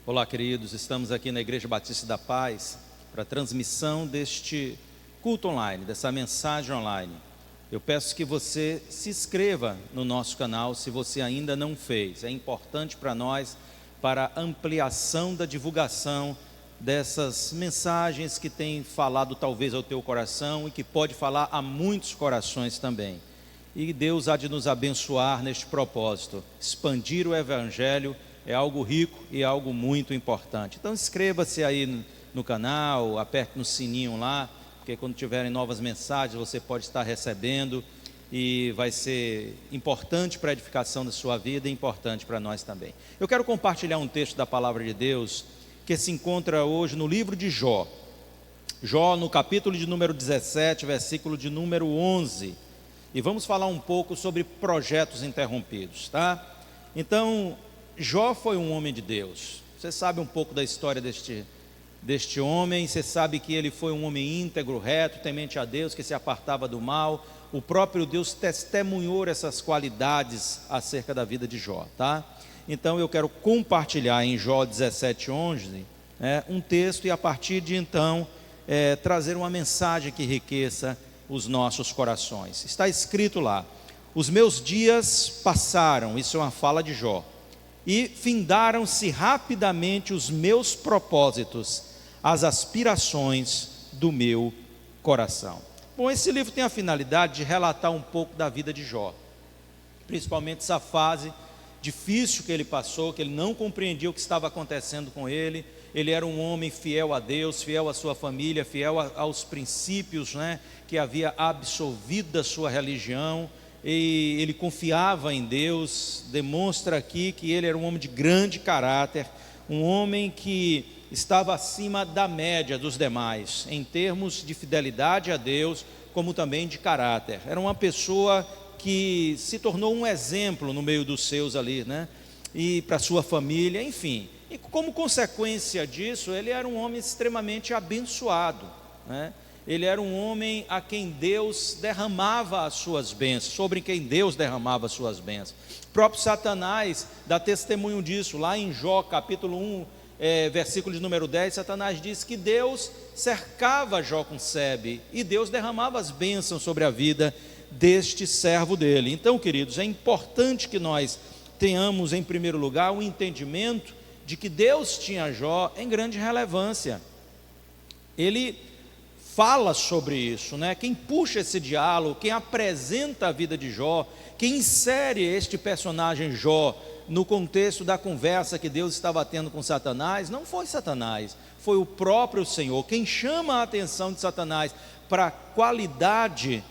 Olá, queridos, estamos aqui na Igreja Batista da Paz para a transmissão deste culto online, dessa mensagem online. Eu peço que você se inscreva no nosso canal se você ainda não fez. É importante para nós, para a ampliação da divulgação dessas mensagens que tem falado talvez ao teu coração e que pode falar a muitos corações também. E Deus há de nos abençoar neste propósito. Expandir o Evangelho é algo rico e é algo muito importante. Então inscreva-se aí no canal, aperte no sininho lá, porque quando tiverem novas mensagens você pode estar recebendo e vai ser importante para a edificação da sua vida e importante para nós também. Eu quero compartilhar um texto da Palavra de Deus que se encontra hoje no livro de Jó. Jó, no capítulo de número 17, versículo de número 11. E vamos falar um pouco sobre projetos interrompidos, tá? Então, Jó foi um homem de Deus. Você sabe um pouco da história deste homem. Você sabe que ele foi um homem íntegro, reto, temente a Deus, que se apartava do mal. O próprio Deus testemunhou essas qualidades acerca da vida de Jó, tá? Então eu quero compartilhar em Jó 17:11 um texto e a partir de então trazer uma mensagem que enriqueça os nossos corações. Está escrito lá: os meus dias passaram, isso é uma fala de Jó, e findaram-se rapidamente os meus propósitos, as aspirações do meu coração. Bom, esse livro tem a finalidade de relatar um pouco da vida de Jó, principalmente essa fase difícil que ele passou, que ele não compreendia o que estava acontecendo com ele. Ele era um homem fiel a Deus, fiel à sua família, fiel aos princípios, que havia absolvido da sua religião, e ele confiava em Deus. Demonstra aqui que ele era um homem de grande caráter, um homem que estava acima da média dos demais, em termos de fidelidade a Deus, como também de caráter. Era uma pessoa que se tornou um exemplo no meio dos seus ali, e para sua família, enfim. E como consequência disso, ele era um homem extremamente abençoado, Ele era um homem a quem Deus derramava as suas bênçãos, sobre quem Deus derramava as suas bênçãos. O próprio Satanás dá testemunho disso, lá em Jó capítulo 1, versículo de número 10, Satanás diz que Deus cercava Jó com sebe, e Deus derramava as bênçãos sobre a vida deste servo dele. Então, queridos, é importante que nós tenhamos em primeiro lugar o entendimento de que Deus tinha Jó em grande relevância. Ele fala sobre isso, Quem puxa esse diálogo, quem apresenta a vida de Jó, quem insere este personagem Jó no contexto da conversa que Deus estava tendo com Satanás, não foi Satanás, foi o próprio Senhor. Quem chama a atenção de Satanás para a qualidade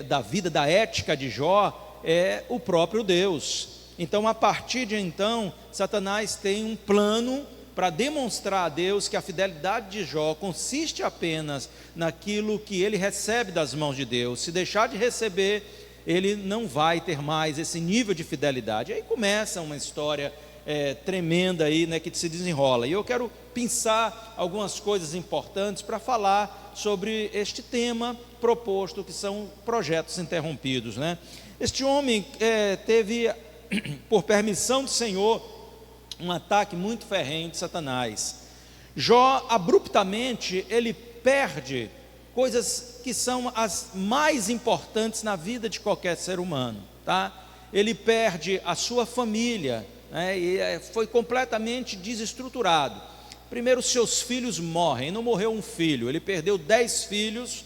da vida, da ética de Jó, é o próprio Deus. Então, a partir de então, Satanás tem um plano para demonstrar a Deus que a fidelidade de Jó consiste apenas naquilo que ele recebe das mãos de Deus. Se deixar de receber, ele não vai ter mais esse nível de fidelidade. Aí começa uma história tremenda aí, que se desenrola. E eu quero pensar algumas coisas importantes para falar sobre este tema proposto, que são projetos interrompidos, Este homem teve, por permissão do Senhor, um ataque muito ferrenho de Satanás. Jó, abruptamente, ele perde coisas que são as mais importantes na vida de qualquer ser humano, Ele perde a sua família, e foi completamente desestruturado. Primeiro, seus filhos morrem. Não morreu um filho, ele perdeu 10 filhos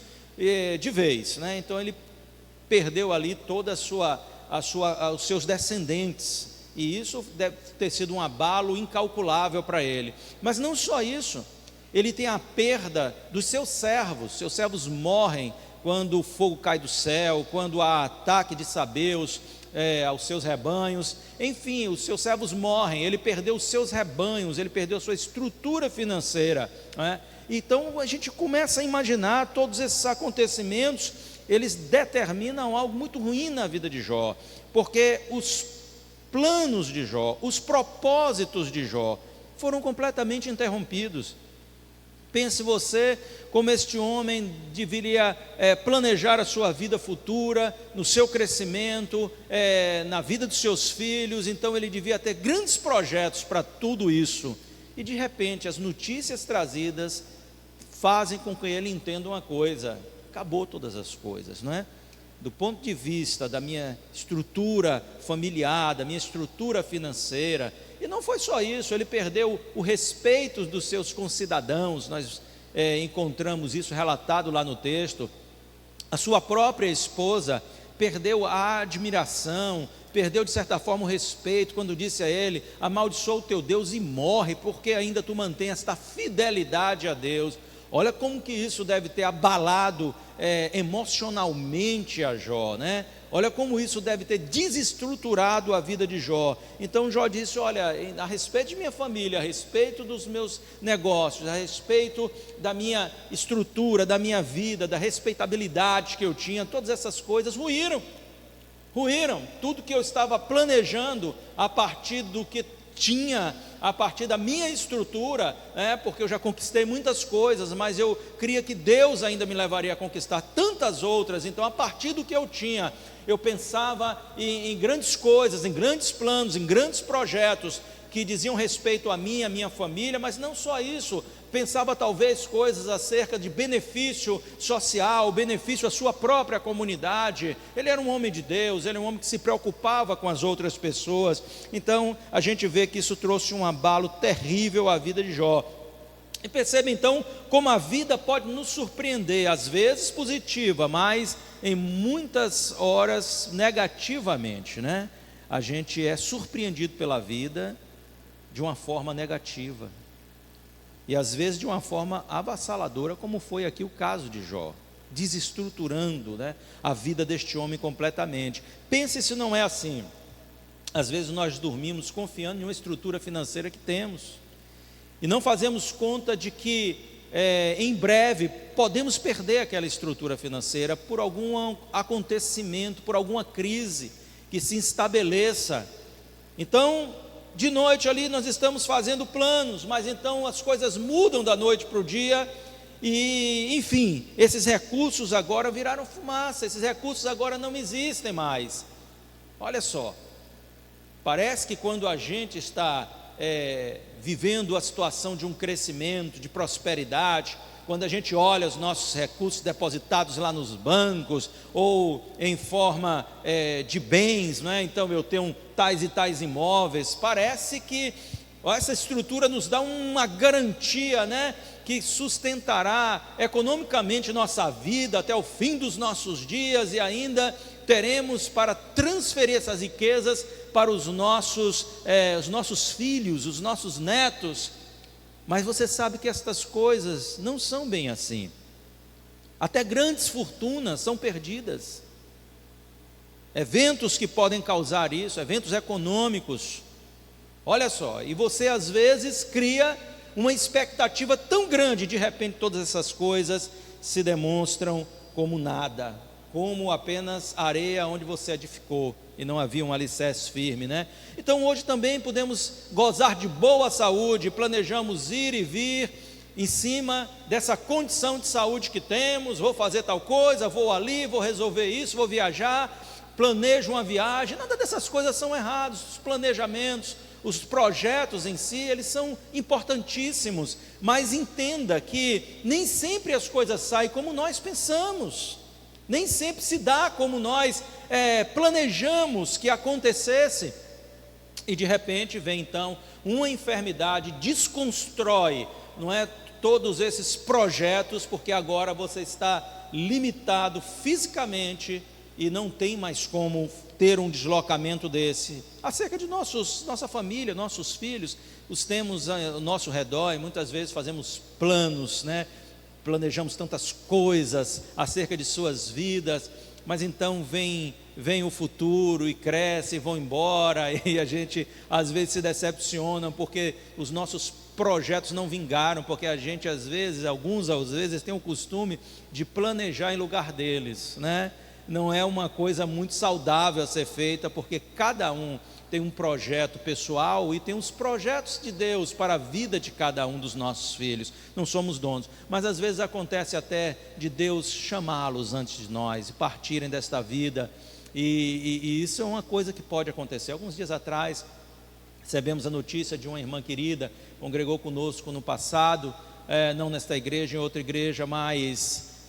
de vez, Então ele perdeu ali toda os seus descendentes, e isso deve ter sido um abalo incalculável para ele. Mas não só isso, ele tem a perda dos seus servos morrem quando o fogo cai do céu, quando há ataque de sabeus aos seus rebanhos. Enfim, os seus servos morrem, ele perdeu os seus rebanhos, ele perdeu a sua estrutura financeira, Então a gente começa a imaginar todos esses acontecimentos. Eles determinam algo muito ruim na vida de Jó, porque os planos de Jó, os propósitos de Jó foram completamente interrompidos. Pense você como este homem deveria planejar a sua vida futura, no seu crescimento, na vida dos seus filhos. Então ele devia ter grandes projetos para tudo isso, e de repente as notícias trazidas fazem com que ele entenda uma coisa: acabou todas as coisas, não é? Do ponto de vista da minha estrutura familiar, da minha estrutura financeira. E não foi só isso, ele perdeu o respeito dos seus concidadãos. Nós encontramos isso relatado lá no texto. A sua própria esposa perdeu a admiração, perdeu de certa forma o respeito, quando disse a ele: amaldiçoa o teu Deus e morre, porque ainda tu mantém esta fidelidade a Deus. Olha como que isso deve ter abalado emocionalmente a Jó, né? Olha como isso deve ter desestruturado a vida de Jó. Então Jó disse: olha, a respeito de minha família, a respeito dos meus negócios, a respeito da minha estrutura, da minha vida, da respeitabilidade que eu tinha, todas essas coisas ruíram. Tudo que eu estava planejando a partir do que tinha, a partir da minha estrutura, porque eu já conquistei muitas coisas, mas eu cria que Deus ainda me levaria a conquistar tantas outras. Então, a partir do que eu tinha, eu pensava em grandes coisas, em grandes planos, em grandes projetos que diziam respeito a mim, a minha família, mas não só isso, pensava talvez coisas acerca de benefício social, benefício à sua própria comunidade. Ele era um homem de Deus, ele era um homem que se preocupava com as outras pessoas. Então a gente vê que isso trouxe um abalo terrível à vida de Jó. E percebe então como a vida pode nos surpreender, às vezes positiva, mas em muitas horas negativamente, né? A gente é surpreendido pela vida de uma forma negativa, e às vezes de uma forma avassaladora, como foi aqui o caso de Jó, desestruturando, né, a vida deste homem completamente. Pense se não é assim. Às vezes nós dormimos confiando em uma estrutura financeira que temos, e não fazemos conta de que em breve podemos perder aquela estrutura financeira por algum acontecimento, por alguma crise que se estabeleça. Então, de noite ali nós estamos fazendo planos, mas então as coisas mudam da noite para o dia, e enfim, esses recursos agora viraram fumaça, esses recursos agora não existem mais. Olha só, parece que quando a gente está vivendo a situação de um crescimento, de prosperidade, quando a gente olha os nossos recursos depositados lá nos bancos, ou em forma de bens, não é? Então eu tenho tais e tais imóveis, parece que essa estrutura nos dá uma garantia, né, que sustentará economicamente nossa vida até o fim dos nossos dias, e ainda teremos para transferir essas riquezas para os nossos filhos, os nossos netos. Mas você sabe que estas coisas não são bem assim. Até grandes fortunas são perdidas. Eventos que podem causar isso, eventos econômicos. Olha só, e você às vezes cria uma expectativa tão grande, de repente todas essas coisas se demonstram como nada, como apenas areia onde você edificou, e não havia um alicerce firme, né? Então hoje também podemos gozar de boa saúde, planejamos ir e vir em cima dessa condição de saúde que temos. Vou fazer tal coisa, vou ali, vou resolver isso, vou viajar, planejo uma viagem. Nada dessas coisas são errados. Os planejamentos, os projetos em si, eles são importantíssimos, mas entenda que nem sempre as coisas saem como nós pensamos, nem sempre se dá como nós planejamos que acontecesse. E de repente vem então uma enfermidade, desconstrói, não é, todos esses projetos, porque agora você está limitado fisicamente e não tem mais como ter um deslocamento desse. Acerca de nossa família, nossos filhos, os temos ao nosso redor, e muitas vezes fazemos planos, né? Planejamos tantas coisas acerca de suas vidas, mas então vem o futuro e cresce e vão embora, e a gente às vezes se decepciona porque os nossos projetos não vingaram, porque a gente alguns às vezes tem o costume de planejar em lugar deles, né? Não é uma coisa muito saudável a ser feita, porque cada um tem um projeto pessoal e tem os projetos de Deus para a vida de cada um dos nossos filhos. Não somos donos, mas às vezes acontece até de Deus chamá-los antes de nós e partirem desta vida, e isso é uma coisa que pode acontecer. Alguns dias atrás Recebemos a notícia de uma irmã querida, congregou conosco no passado, não nesta igreja, em outra igreja, mas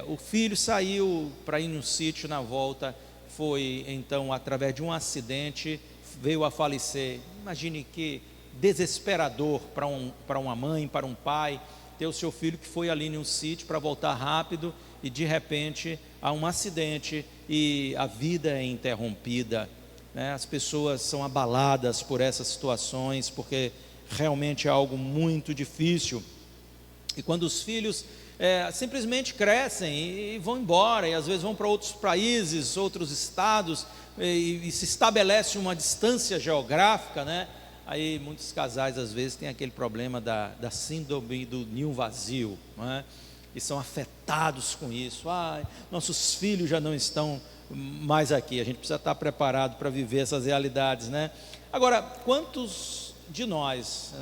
o filho saiu para ir no sítio, na volta, foi então através de um acidente, veio a falecer. Imagine que desesperador para uma mãe, para um pai, ter o seu filho que foi ali no sítio para voltar rápido e de repente há um acidente e a vida é interrompida. As pessoas são abaladas por essas situações, porque realmente é algo muito difícil. E quando os filhos simplesmente crescem e vão embora, e às vezes vão para outros países, outros estados, e se estabelece uma distância geográfica, aí muitos casais às vezes têm aquele problema da síndrome do ninho vazio, e são afetados com isso. Nossos filhos já não estão mais aqui, a gente precisa estar preparado para viver essas realidades, Agora, quantos de nós,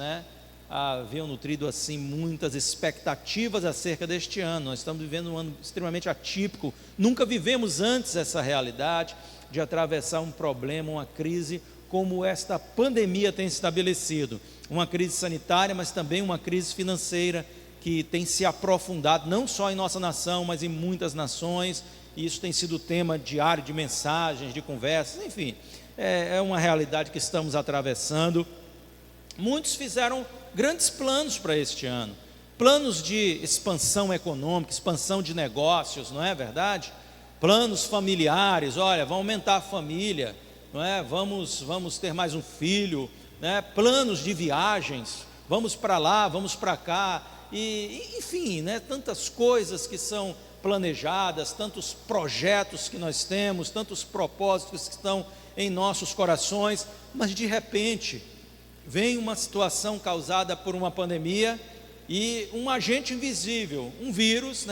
haviam nutrido assim muitas expectativas acerca deste ano? Nós estamos vivendo um ano extremamente atípico, nunca vivemos antes essa realidade de atravessar um problema, uma crise como esta pandemia tem estabelecido, uma crise sanitária, mas também uma crise financeira que tem se aprofundado não só em nossa nação, mas em muitas nações. E isso tem sido tema diário de mensagens, de conversas, enfim, é uma realidade que estamos atravessando. Muitos fizeram grandes planos para este ano, planos de expansão econômica, expansão de negócios, não é verdade? Planos familiares, olha, vamos aumentar a família, não é? Vamos ter mais um filho, Planos de viagens, vamos para lá, vamos para cá, e enfim, tantas coisas que são planejadas, tantos projetos que nós temos, tantos propósitos que estão em nossos corações, mas de repente vem uma situação causada por uma pandemia e um agente invisível, um vírus,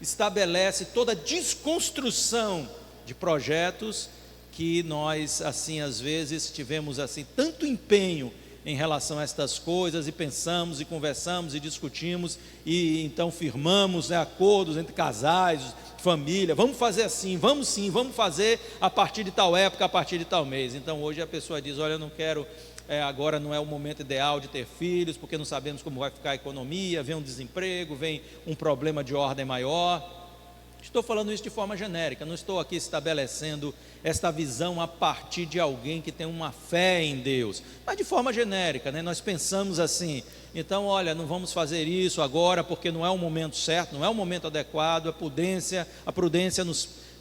estabelece toda a desconstrução de projetos que nós, assim, às vezes tivemos assim tanto empenho em relação a estas coisas, e pensamos, e conversamos, e discutimos, e então firmamos acordos entre casais, família, vamos fazer assim, vamos sim, vamos fazer a partir de tal época, a partir de tal mês. Então hoje a pessoa diz, olha, eu não quero, agora não é o momento ideal de ter filhos, porque não sabemos como vai ficar a economia, vem um desemprego, vem um problema de ordem maior. Estou falando isso de forma genérica, não estou aqui estabelecendo esta visão a partir de alguém que tem uma fé em Deus, mas de forma genérica, nós pensamos assim, então olha, não vamos fazer isso agora porque não é o momento certo, não é o momento adequado, a prudência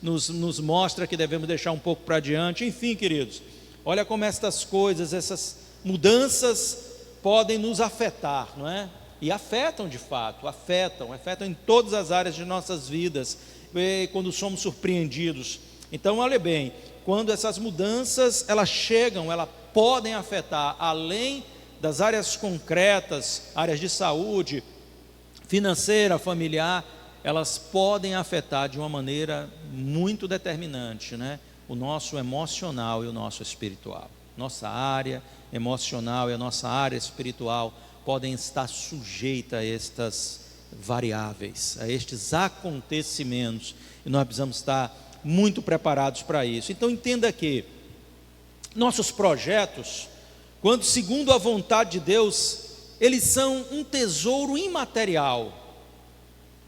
nos mostra que devemos deixar um pouco para adiante. Enfim, queridos, olha como estas coisas, essas mudanças podem nos afetar, não é? E afetam de fato, afetam em todas as áreas de nossas vidas, quando somos surpreendidos. Então, olha bem, quando essas mudanças, elas chegam, elas podem afetar, além das áreas concretas, áreas de saúde, financeira, familiar, elas podem afetar de uma maneira muito determinante, o nosso emocional e o nosso espiritual. Nossa área emocional e a nossa área espiritual podem estar sujeitas a estas variáveis, a estes acontecimentos, e nós precisamos estar muito preparados para isso. Então entenda que nossos projetos, quando segundo a vontade de Deus, eles são um tesouro imaterial.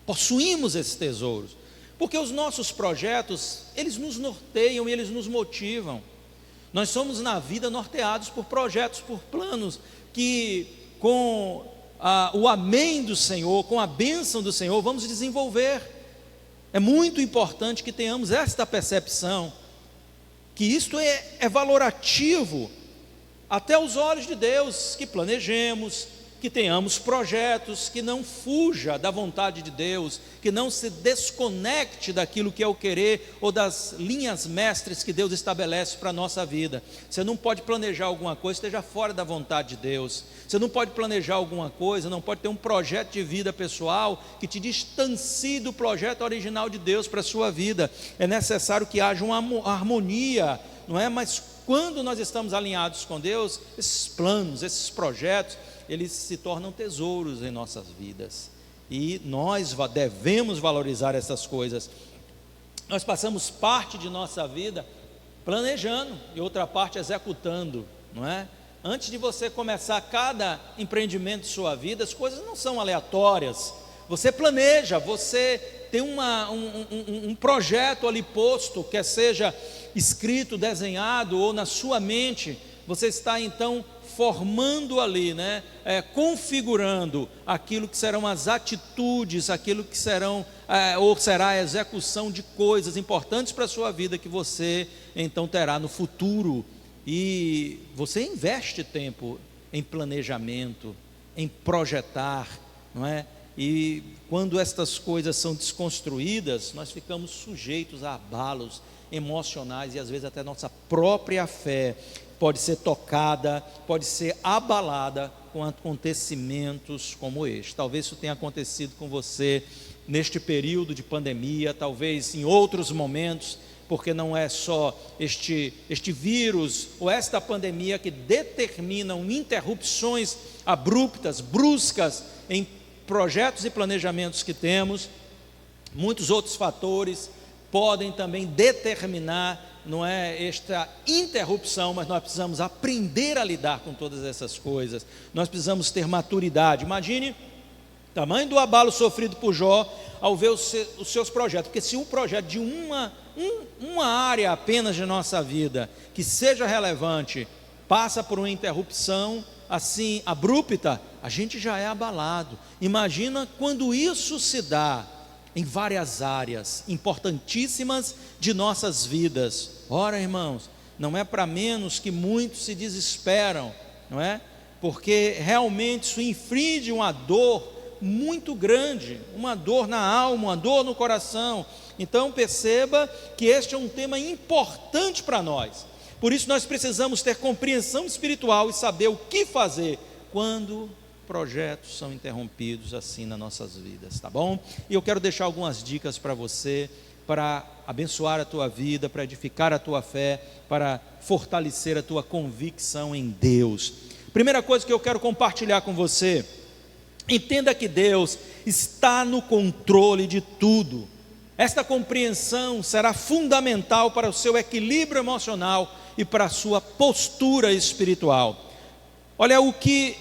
Possuímos esses tesouros, porque os nossos projetos, eles nos norteiam e eles nos motivam. Nós somos na vida norteados por projetos, por planos, que com o amém do Senhor, com a bênção do Senhor, vamos desenvolver. É muito importante que tenhamos esta percepção, que isto é valorativo até os olhos de Deus, que planejemos, que tenhamos projetos, que não fuja da vontade de Deus, que não se desconecte daquilo que é o querer ou das linhas mestres que Deus estabelece para a nossa vida. Você não pode planejar alguma coisa que esteja fora da vontade de Deus. Você não pode planejar alguma coisa, não pode ter um projeto de vida pessoal que te distancie do projeto original de Deus para a sua vida. É necessário que haja uma harmonia, não é? Mas quando nós estamos alinhados com Deus, esses planos, esses projetos, eles se tornam tesouros em nossas vidas, e nós devemos valorizar essas coisas. Nós passamos parte de nossa vida planejando e outra parte executando, não é? Antes de você começar cada empreendimento de sua vida, as coisas não são aleatórias. Você planeja, você tem um projeto ali posto, quer seja escrito, desenhado ou na sua mente. Você está então formando ali, configurando aquilo que serão as atitudes, aquilo que serão, ou será a execução de coisas importantes para a sua vida que você então terá no futuro. E você investe tempo em planejamento, em projetar, não é? E quando estas coisas são desconstruídas, nós ficamos sujeitos a abalos emocionais e às vezes até nossa própria fé pode ser tocada, pode ser abalada com acontecimentos como este. Talvez isso tenha acontecido com você neste período de pandemia, talvez em outros momentos, porque não é só este vírus ou esta pandemia que determinam interrupções abruptas, bruscas em projetos e planejamentos que temos. Muitos outros fatores podem também determinar, não é, esta interrupção, mas nós precisamos aprender a lidar com todas essas coisas. Nós precisamos ter maturidade. Imagine o tamanho do abalo sofrido por Jó ao ver os seus projetos, porque se um projeto de uma área apenas de nossa vida, que seja relevante, passa por uma interrupção assim abrupta, a gente já é abalado. Imagina quando isso se dá em várias áreas importantíssimas de nossas vidas. Ora, irmãos, não é para menos que muitos se desesperam, não é? Porque realmente isso inflige uma dor muito grande, uma dor na alma, uma dor no coração. Então perceba que este é um tema importante para nós. Por isso nós precisamos ter compreensão espiritual e saber o que fazer quando projetos são interrompidos assim nas nossas vidas, tá bom? E eu quero deixar algumas dicas para você, para abençoar a tua vida, para edificar a tua fé, para fortalecer a tua convicção em Deus. Primeira coisa que eu quero compartilhar com você: entenda que Deus está no controle de tudo. Esta compreensão será fundamental para o seu equilíbrio emocional e para a sua postura espiritual. Olha o que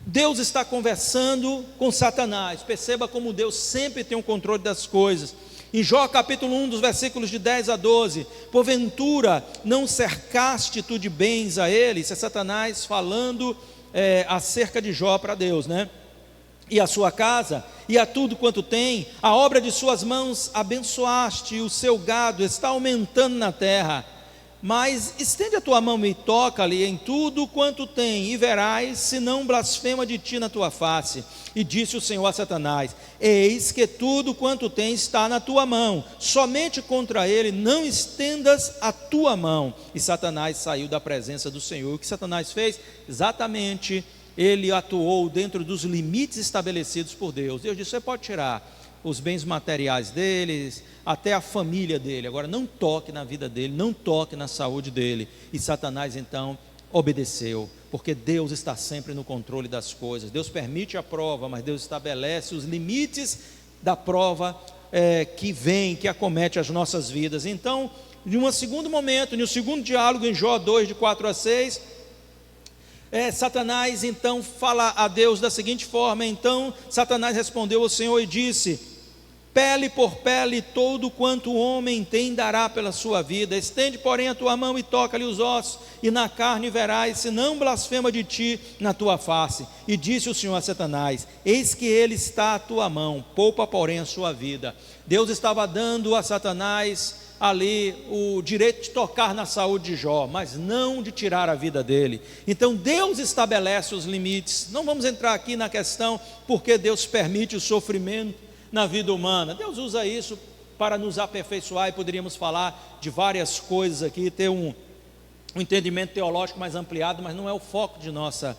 Deus está conversando com Satanás. Perceba como Deus sempre tem o controle das coisas. Em Jó capítulo 1, dos versículos de 10 a 12, porventura não cercaste tu de bens a ele? Isso é Satanás falando acerca de Jó para Deus, né? E a sua casa, e a tudo quanto tem, a obra de suas mãos abençoaste, e o seu gado está aumentando na terra. Mas estende a tua mão e toca-lhe em tudo quanto tem, e verás se não blasfema de ti na tua face. E disse o Senhor a Satanás: eis que tudo quanto tem está na tua mão, somente contra ele não estendas a tua mão. E Satanás saiu da presença do Senhor. O que Satanás fez? Exatamente, ele atuou dentro dos limites estabelecidos por Deus. Deus disse: você pode tirar os bens materiais deles, até a família dele, agora não toque na vida dele, não toque na saúde dele. E Satanás então obedeceu, porque Deus está sempre no controle das coisas. Deus permite a prova, mas Deus estabelece os limites da prova que vem, que acomete as nossas vidas. Então, em um segundo momento, no segundo diálogo, em Jó 2, de 4 a 6, Satanás então fala a Deus da seguinte forma: então Satanás respondeu ao Senhor e disse: pele por pele, todo quanto o homem tem dará pela sua vida. Estende, porém, a tua mão e toca-lhe os ossos, e na carne verás se não blasfema de ti na tua face. E disse o Senhor a Satanás: eis que ele está à tua mão, poupa, porém, a sua vida. Deus estava dando a Satanás ali o direito de tocar na saúde de Jó, mas não de tirar a vida dele. Então Deus estabelece os limites. Não vamos entrar aqui na questão porque Deus permite o sofrimento na vida humana. Deus usa isso para nos aperfeiçoar, e poderíamos falar de várias coisas aqui, ter um entendimento teológico mais ampliado, mas não é o foco de nossa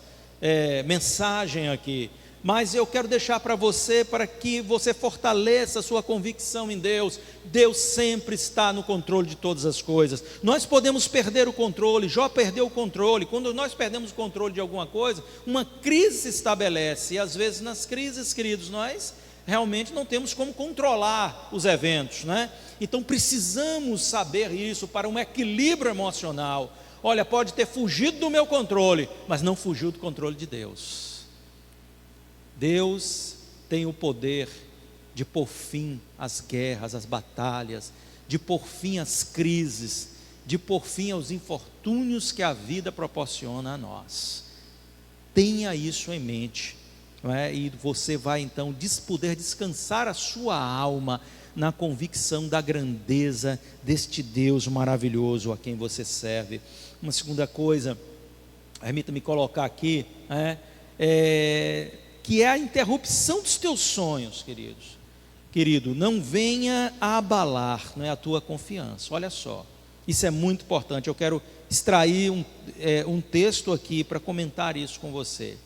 mensagem aqui. Mas eu quero deixar para você, para que você fortaleça a sua convicção em Deus. Deus sempre está no controle de todas as coisas. Nós podemos perder o controle. Jó perdeu o controle. Quando nós perdemos o controle de alguma coisa, uma crise se estabelece. E às vezes nas crises, queridos, nós realmente não temos como controlar os eventos, né? Então precisamos saber isso para um equilíbrio emocional. Olha, pode ter fugido do meu controle, mas não fugiu do controle de Deus. Deus tem o poder de pôr fim às guerras, às batalhas, de pôr fim às crises, de pôr fim aos infortúnios que a vida proporciona a nós. Tenha isso em mente, não é? E você vai então poder descansar a sua alma na convicção da grandeza deste Deus maravilhoso a quem você serve. Uma segunda coisa, permita-me colocar aqui, que é a interrupção dos teus sonhos, querido, não venha a abalar, não é, a tua confiança. Olha só, isso é muito importante. Eu quero extrair um texto aqui para comentar isso com você.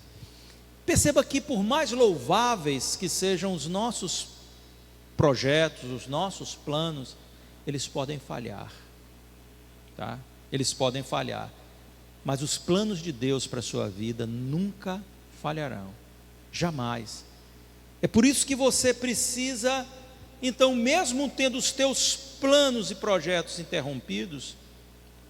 Perceba que por mais louváveis que sejam os nossos projetos, os nossos planos, eles podem falhar, tá? Eles podem falhar, mas os planos de Deus para a sua vida nunca falharão, jamais. É por isso que você precisa, então, mesmo tendo os teus planos e projetos interrompidos,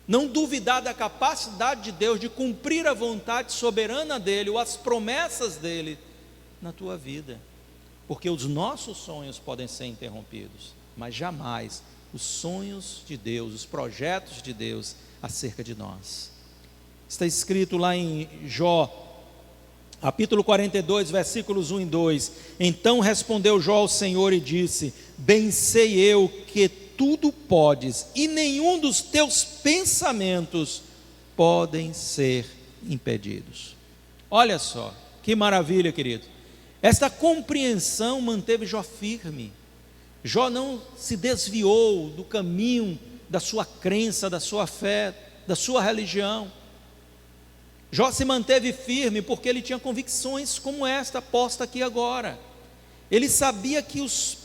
não duvidar da capacidade de Deus de cumprir a vontade soberana dEle, ou as promessas dEle na tua vida, porque os nossos sonhos podem ser interrompidos, mas jamais os sonhos de Deus, os projetos de Deus acerca de nós. Está escrito lá em Jó, capítulo 42, versículos 1 e 2, então respondeu Jó ao Senhor e disse, bem sei eu que tudo podes, e nenhum dos teus pensamentos podem ser impedidos. Olha só, que maravilha, querido. Esta compreensão manteve Jó firme. Jó não se desviou do caminho da sua crença, da sua fé, da sua religião. Jó se manteve firme porque ele tinha convicções como esta posta aqui agora. Ele sabia que os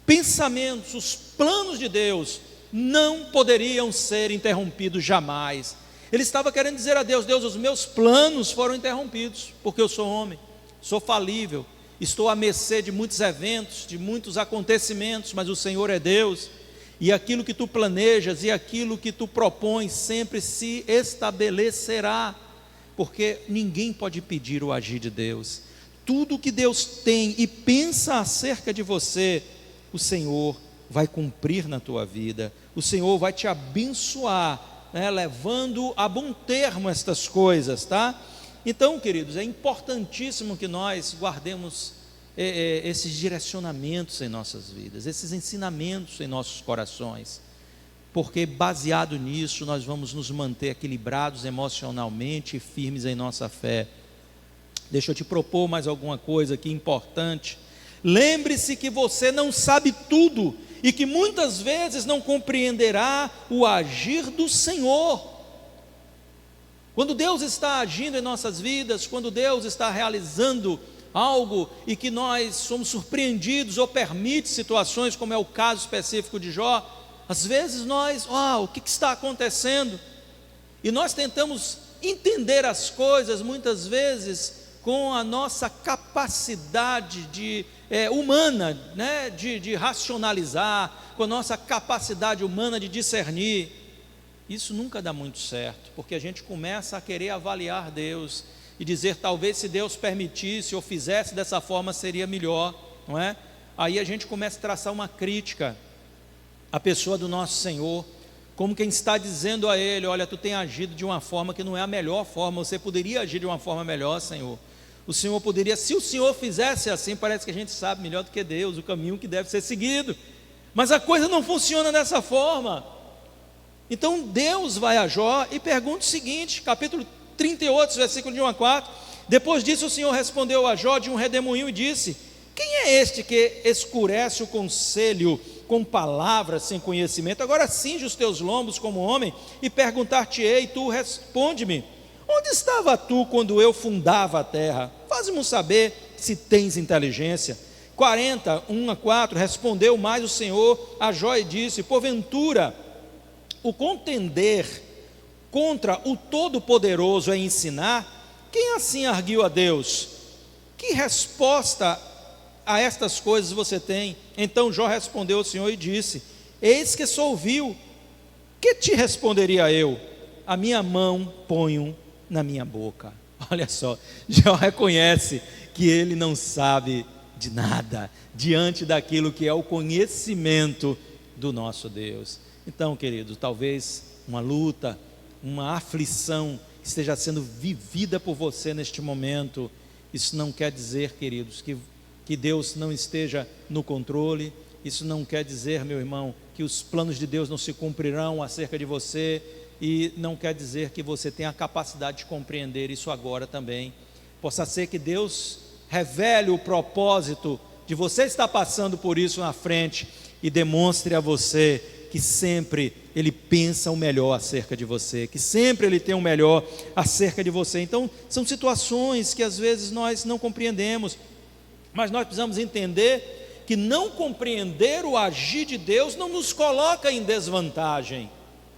pensamentos, os planos de Deus não poderiam ser interrompidos jamais. Ele estava querendo dizer a Deus, Deus, os meus planos foram interrompidos, porque eu sou homem, sou falível, estou à mercê de muitos eventos, de muitos acontecimentos, mas o Senhor é Deus, e aquilo que tu planejas, e aquilo que tu propões, sempre se estabelecerá, porque ninguém pode impedir o agir de Deus. Tudo que Deus tem e pensa acerca de você, o Senhor vai cumprir na tua vida, o Senhor vai te abençoar, levando a bom termo estas coisas, tá? Então, queridos, é importantíssimo que nós guardemos esses direcionamentos em nossas vidas, esses ensinamentos em nossos corações, porque baseado nisso nós vamos nos manter equilibrados emocionalmente e firmes em nossa fé. Deixa eu te propor mais alguma coisa aqui importante. Lembre-se que você não sabe tudo e que muitas vezes não compreenderá o agir do Senhor. Quando Deus está agindo em nossas vidas, quando Deus está realizando algo e que nós somos surpreendidos ou permite situações, como é o caso específico de Jó, às vezes nós, o que está acontecendo? E nós tentamos entender as coisas muitas vezes com a nossa capacidade humana, de racionalizar, com a nossa capacidade humana de discernir. Isso nunca dá muito certo, porque a gente começa a querer avaliar Deus e dizer, talvez se Deus permitisse ou fizesse dessa forma seria melhor, não é? Aí a gente começa a traçar uma crítica à pessoa do nosso Senhor, como quem está dizendo a Ele, olha, tu tem agido de uma forma que não é a melhor forma, você poderia agir de uma forma melhor, Senhor. O Senhor poderia, se o Senhor fizesse assim, parece que a gente sabe melhor do que Deus, o caminho que deve ser seguido, mas a coisa não funciona dessa forma. Então Deus vai a Jó e pergunta o seguinte, capítulo 38, versículo de 1 a 4, depois disso o Senhor respondeu a Jó de um redemoinho e disse, quem é este que escurece o conselho com palavras sem conhecimento? Agora cinge os teus lombos como homem e perguntar-te-ei, tu responde-me, onde estava tu quando eu fundava a terra? Faz-me saber se tens inteligência. 40, 1 a 4, respondeu mais o Senhor a Jó e disse, porventura, o contender contra o Todo-Poderoso é ensinar? Quem assim arguiu a Deus? Que resposta a estas coisas você tem? Então Jó respondeu ao Senhor e disse, eis que sou vil. Que te responderia eu? A minha mão ponho na minha boca. Olha só, Jó reconhece que ele não sabe de nada diante daquilo que é o conhecimento do nosso Deus. Então, querido, talvez uma luta, uma aflição esteja sendo vivida por você neste momento. Isso não quer dizer, queridos, que Deus não esteja no controle. Isso não quer dizer, meu irmão, que os planos de Deus não se cumprirão acerca de você, e não quer dizer que você tenha a capacidade de compreender isso agora também. Possa ser que Deus revele o propósito de você estar passando por isso na frente e demonstre a você que sempre Ele pensa o melhor acerca de você, que sempre Ele tem o melhor acerca de você. Então, são situações que às vezes nós não compreendemos, mas nós precisamos entender que não compreender o agir de Deus não nos coloca em desvantagem,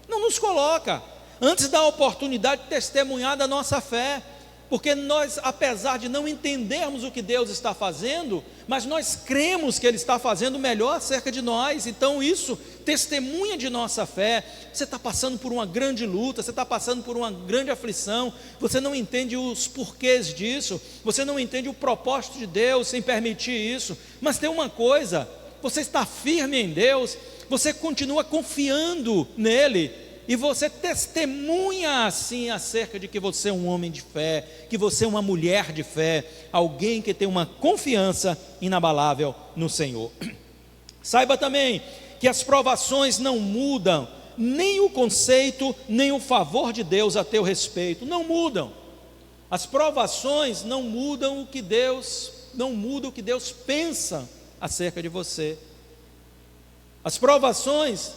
não nos coloca, antes dá a oportunidade de testemunhar da nossa fé, porque nós, apesar de não entendermos o que Deus está fazendo, mas nós cremos que Ele está fazendo o melhor acerca de nós, então isso testemunha de nossa fé. Você está passando por uma grande luta, você está passando por uma grande aflição, você não entende os porquês disso, você não entende o propósito de Deus em permitir isso, mas tem uma coisa, você está firme em Deus, você continua confiando nele, e você testemunha assim acerca de que você é um homem de fé, que você é uma mulher de fé, alguém que tem uma confiança inabalável no Senhor. Saiba também que as provações não mudam nem o conceito, nem o favor de Deus a teu respeito, não mudam. As provações não mudam o que Deus pensa acerca de você. As provações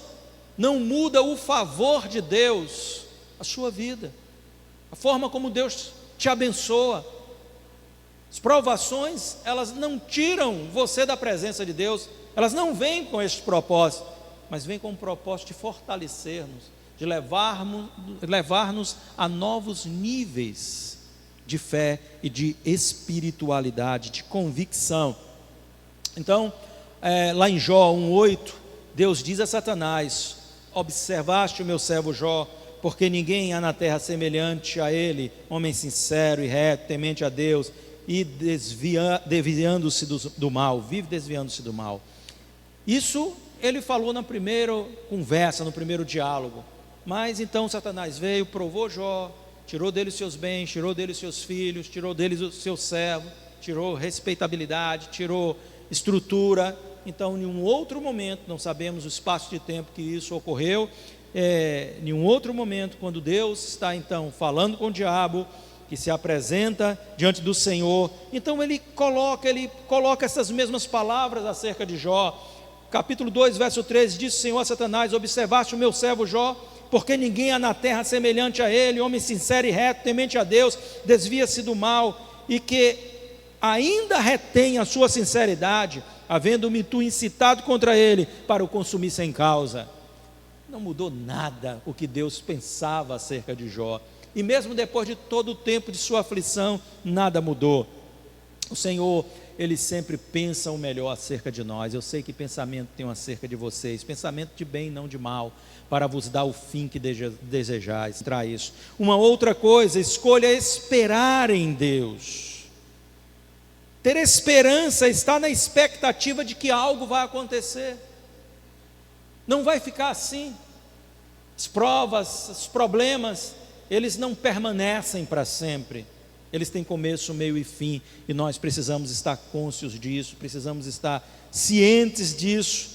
não muda o favor de Deus, a sua vida, a forma como Deus te abençoa. As provações, elas não tiram você da presença de Deus, elas não vêm com este propósito, mas vêm com o propósito de fortalecer-nos, de levar-nos a novos níveis de fé e de espiritualidade, de convicção. Então, lá em Jó 1:8, Deus diz a Satanás: observaste o meu servo Jó, porque ninguém há na terra semelhante a ele, homem sincero e reto, temente a Deus, e desviando-se do mal, vive desviando-se do mal. Isso ele falou na primeira conversa, no primeiro diálogo. Mas então Satanás veio, provou Jó, tirou dele os seus bens, tirou dele os seus filhos, tirou dele o seu servo, tirou respeitabilidade, tirou estrutura. Então, em um outro momento, não sabemos o espaço de tempo que isso ocorreu, em um outro momento, quando Deus está então falando com o diabo, que se apresenta diante do Senhor, então ele coloca essas mesmas palavras acerca de Jó. Capítulo 2, verso 13, diz o Senhor a Satanás: observaste o meu servo Jó, porque ninguém há na terra semelhante a ele, homem sincero e reto, temente a Deus, desvia-se do mal, e que ainda retém a sua sinceridade, havendo-me tu incitado contra ele para o consumir sem causa. Não mudou nada o que Deus pensava acerca de Jó, e mesmo depois de todo o tempo de sua aflição, nada mudou. O Senhor, Ele sempre pensa o melhor acerca de nós. Eu sei que pensamento tenho acerca de vocês, pensamento de bem, não de mal, para vos dar o fim que desejais. Traz isso. Uma outra coisa, escolha esperar em Deus. Ter esperança está na expectativa de que algo vai acontecer. Não vai ficar assim. As provas, os problemas, eles não permanecem para sempre. Eles têm começo, meio e fim, e nós precisamos estar cônscios disso, precisamos estar cientes disso.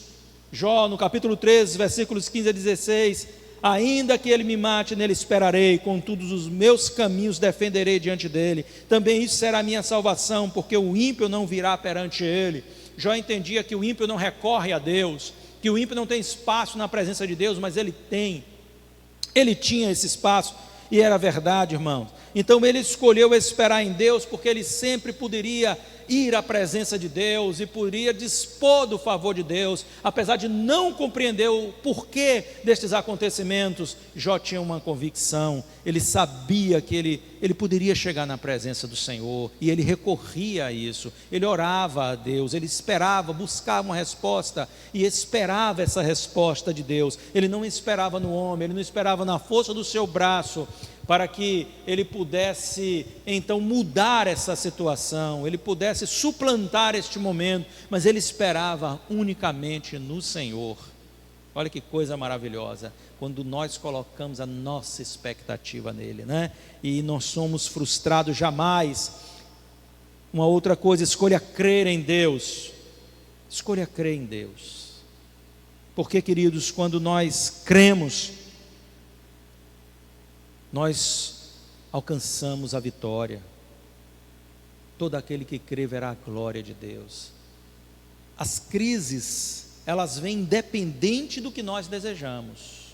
Jó, no capítulo 13, versículos 15 a 16: ainda que ele me mate, nele esperarei, contudo os meus caminhos defenderei diante dele, também isso será a minha salvação, porque o ímpio não virá perante ele. Jó entendia que o ímpio não recorre a Deus, que o ímpio não tem espaço na presença de Deus, mas ele tinha esse espaço, e era verdade, irmãos. Então ele escolheu esperar em Deus, porque ele sempre poderia ir à presença de Deus e poderia dispor do favor de Deus, apesar de não compreender o porquê destes acontecimentos. Jó tinha uma convicção, ele sabia que ele poderia chegar na presença do Senhor, e ele recorria a isso, ele orava a Deus, ele esperava, buscava uma resposta, e esperava essa resposta de Deus. Ele não esperava no homem, ele não esperava na força do seu braço, para que ele pudesse então mudar essa situação, ele pudesse suplantar este momento, mas ele esperava unicamente no Senhor. Olha que coisa maravilhosa, quando nós colocamos a nossa expectativa nele, né? E não somos frustrados jamais. Uma outra coisa, escolha crer em Deus, escolha crer em Deus, porque, queridos, quando nós cremos, nós alcançamos a vitória. Todo aquele que crê verá a glória de Deus. As crises, elas vêm independente do que nós desejamos,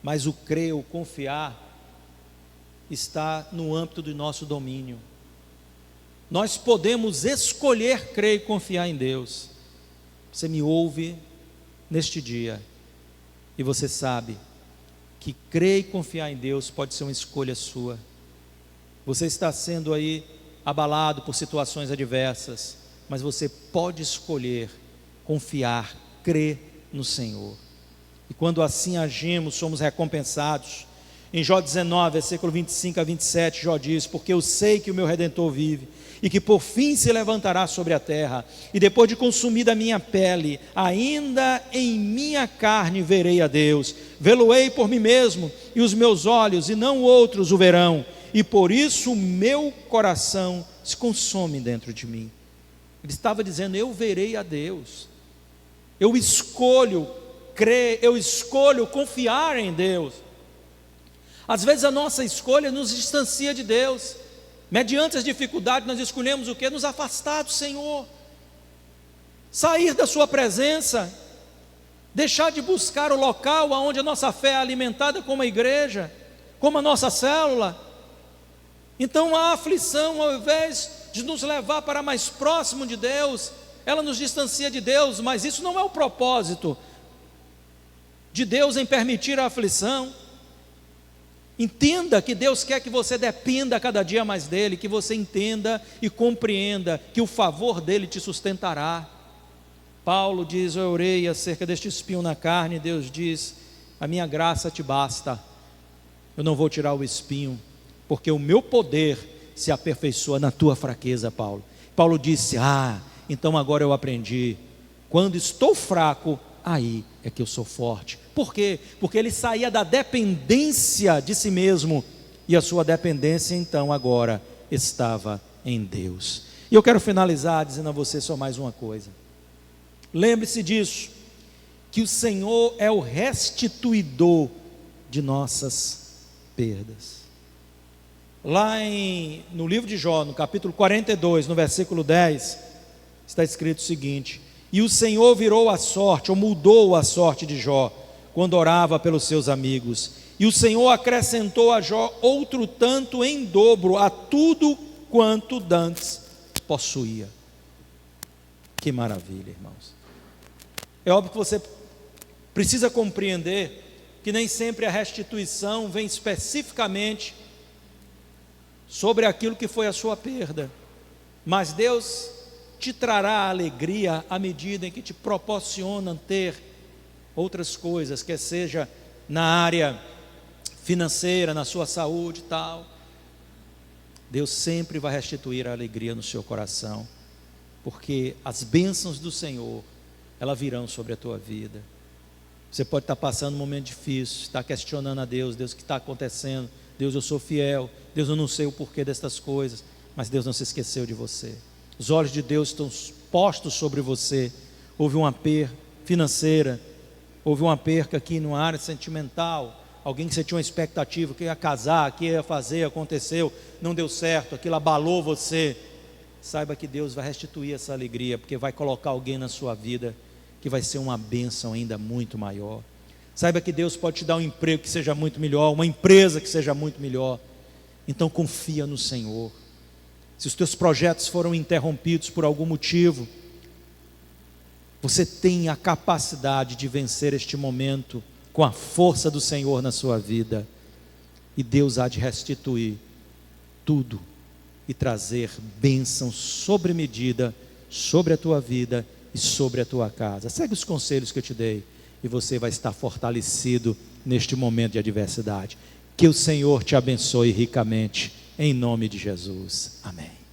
mas o crer, o confiar, está no âmbito do nosso domínio. Nós podemos escolher crer e confiar em Deus. Você me ouve neste dia, e você sabe que crer e confiar em Deus pode ser uma escolha sua. Você está sendo aí abalado por situações adversas, mas você pode escolher confiar, crer no Senhor. E quando assim agimos, somos recompensados. Em Jó 19, versículo 25 a 27, Jó diz: porque eu sei que o meu Redentor vive, e que por fim se levantará sobre a terra, e depois de consumida a minha pele, ainda em minha carne verei a Deus. Vê-lo-ei por mim mesmo, e os meus olhos, e não outros, o verão, e por isso o meu coração se consome dentro de mim. Ele estava dizendo: eu verei a Deus, eu escolho crer, eu escolho confiar em Deus. Às vezes a nossa escolha nos distancia de Deus. Mediante as dificuldades, nós escolhemos o quê? Nos afastar do Senhor, sair da sua presença, deixar de buscar o local onde a nossa fé é alimentada, como a igreja, como a nossa célula. Então a aflição, ao invés de nos levar para mais próximo de Deus, ela nos distancia de Deus. Mas isso não é o propósito de Deus em permitir a aflição. Entenda que Deus quer que você dependa cada dia mais dEle, que você entenda e compreenda que o favor dEle te sustentará. Paulo diz: eu orei acerca deste espinho na carne, Deus diz: a minha graça te basta, eu não vou tirar o espinho, porque o meu poder se aperfeiçoa na tua fraqueza. Paulo disse: então agora eu aprendi, quando estou fraco, aí é que eu sou forte. Por quê? Porque ele saía da dependência de si mesmo, e a sua dependência então agora estava em Deus. E eu quero finalizar dizendo a você só mais uma coisa. Lembre-se disso, que o Senhor é o restituidor de nossas perdas. Lá no livro de Jó, no capítulo 42, no versículo 10, está escrito o seguinte: e o Senhor virou a sorte, ou mudou a sorte de Jó, quando orava pelos seus amigos, e o Senhor acrescentou a Jó outro tanto em dobro a tudo quanto dantes possuía. Que maravilha, irmãos. É óbvio que você precisa compreender que nem sempre a restituição vem especificamente sobre aquilo que foi a sua perda, mas Deus te trará alegria à medida em que te proporciona ter outras coisas, quer seja na área financeira, na sua saúde e tal. Deus sempre vai restituir a alegria no seu coração, porque as bênçãos do Senhor, elas virão sobre a tua vida. Você pode estar passando um momento difícil, estar questionando a Deus: Deus, o que está acontecendo? Deus, eu sou fiel. Deus, eu não sei o porquê destas coisas, mas Deus não se esqueceu de você. Os olhos de Deus estão postos sobre você. Houve uma perda financeira, houve uma perca aqui numa área sentimental, alguém que você tinha uma expectativa, que ia casar, que ia fazer, aconteceu, não deu certo, aquilo abalou você. Saiba que Deus vai restituir essa alegria, porque vai colocar alguém na sua vida que vai ser uma bênção ainda muito maior. Saiba que Deus pode te dar um emprego que seja muito melhor, uma empresa que seja muito melhor. Então confia no Senhor. se os teus projetos foram interrompidos por algum motivo, você tem a capacidade de vencer este momento com a força do Senhor na sua vida, e Deus há de restituir tudo e trazer bênção sobre medida sobre a tua vida e sobre a tua casa. Segue os conselhos que eu te dei e você vai estar fortalecido neste momento de adversidade. Que o Senhor te abençoe ricamente, em nome de Jesus. Amém.